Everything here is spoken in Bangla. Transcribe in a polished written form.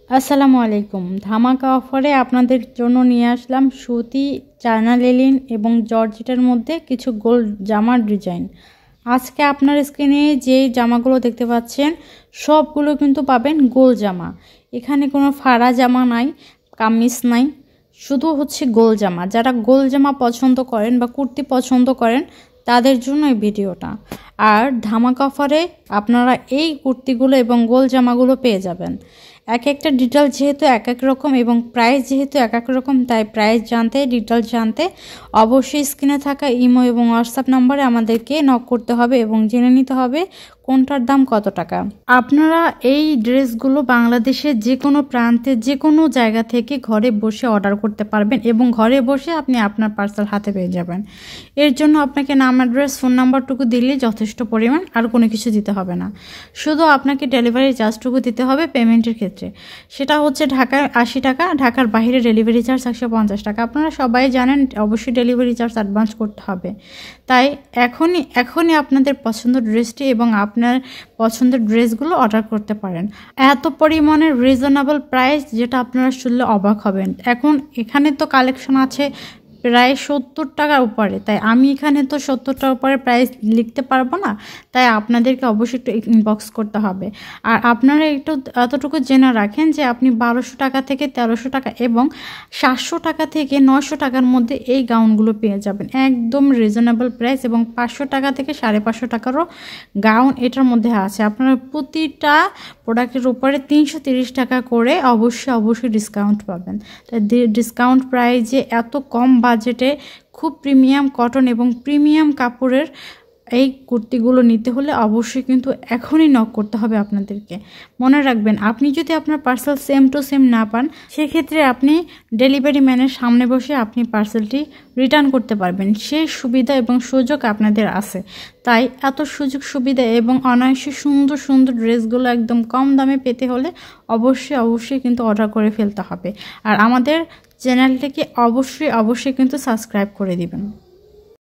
আসসালামু আলাইকুম। ধামাকা অফারে আপনাদের জন্য নিয়ে আসলাম সুতি, চায়না লিনেন এবং জর্জেটের মধ্যে কিছু গোল জামার ডিজাইন। আজকে আপনার স্ক্রিনে যে জামাগুলো দেখতে পাচ্ছেন সবগুলো কিন্তু পাবেন গোল জামা। এখানে কোনো ফাড়া জামা নাই, কামিজ নাই, শুধু হচ্ছে গোল জামা। যারা গোল জামা পছন্দ করেন বা কুর্তি পছন্দ করেন তাদের জন্য এই ভিডিওটা। আর ধামাকা অফারে আপনারা এই কুর্তিগুলো এবং গোল জামাগুলো পেয়ে যাবেন। এক একটা ডিটেল যেহেতু এক এক রকম এবং প্রাইস যেহেতু এক এক রকম, তাই প্রাইস জানতে, ডিটেল জানতে অবশ্যই স্ক্রিনে থাকা ইমো এবং হোয়াটসঅ্যাপ নম্বরে আমাদেরকে নক করতে হবে এবং জেনে নিতে হবে কোনটার দাম কত টাকা। আপনারা এই ড্রেসগুলো বাংলাদেশের যে কোনো প্রান্তে যে কোনো জায়গা থেকে ঘরে বসে অর্ডার করতে পারবেন এবং ঘরে বসে আপনি আপনার পার্সেল হাতে পেয়ে যাবেন। এর জন্য আপনাকে নাম, অ্যাড্রেস, ফোন নাম্বারটুকু দিলেই যথেষ্ট পরিমাণ, আর কোনো কিছু দিতে হবে না। শুধু আপনাকে ডেলিভারি চার্জটুকু দিতে হবে পেমেন্টের ক্ষেত্রে। সেটা হচ্ছে ঢাকায় 80 টাকা, ঢাকার বাইরে ডেলিভারি চার্জ 150 টাকা। আপনারা সবাই জানেন অবশ্যই ডেলিভারি চার্জ অ্যাডভান্স করতে হবে। তাই এখনই আপনাদের পছন্দের ড্রেসটি এবং আপনার পছন্দের ড্রেসগুলো অর্ডার করতে পারেন। এত পরিমাণের রিজনেবল প্রাইস যেটা আপনারা শুনলে অবাক হবেন। এখানে তো কালেকশন আছে প্রায় 70 টাকার উপরে, তাই আমি এখানে তো 70 টাকার উপরে প্রাইস লিখতে পারবো না, তাই আপনাদেরকে অবশ্যই একটু ইনবক্স করতে হবে। আর আপনারা একটু এতটুকু জেনে রাখেন যে আপনি 1200 টাকা থেকে 1300 টাকা এবং 700 টাকা থেকে 900 টাকার মধ্যে এই গাউনগুলো পেয়ে যাবেন একদম রিজনেবল প্রাইস, এবং 500 টাকা থেকে 550 টাকারও গাউন এটার মধ্যে আছে। আপনারা প্রতিটা প্রোডাক্টের উপরে 330 টাকা করে অবশ্যই ডিসকাউন্ট পাবেন। তাই ডিসকাউন্ট প্রাইজে এত কম বাজেটে খুব প্রিমিয়াম কটন এবং প্রিমিয়াম কাপড়ের এই কুর্তিগুলো নিতে হলে অবশ্যই কিন্তু এখনই নক করতে হবে আপনাদেরকে। মনে রাখবেন, আপনি যদি আপনার পার্সেল সেম টু সেম না পান, সেক্ষেত্রে আপনি ডেলিভারি ম্যানের সামনে বসে আপনি পার্সেলটি রিটার্ন করতে পারবেন। সেই সুবিধা এবং সুযোগ আপনাদের আছে। তাই এত সুযোগ সুবিধা এবং অনায়াসে সুন্দর সুন্দর ড্রেসগুলো একদম কম দামে পেতে হলে অবশ্যই কিন্তু অর্ডার করে ফেলতে হবে। আর আমাদের চ্যানেলটিকে অবশ্যই কিন্তু সাবস্ক্রাইব করে দিবেন।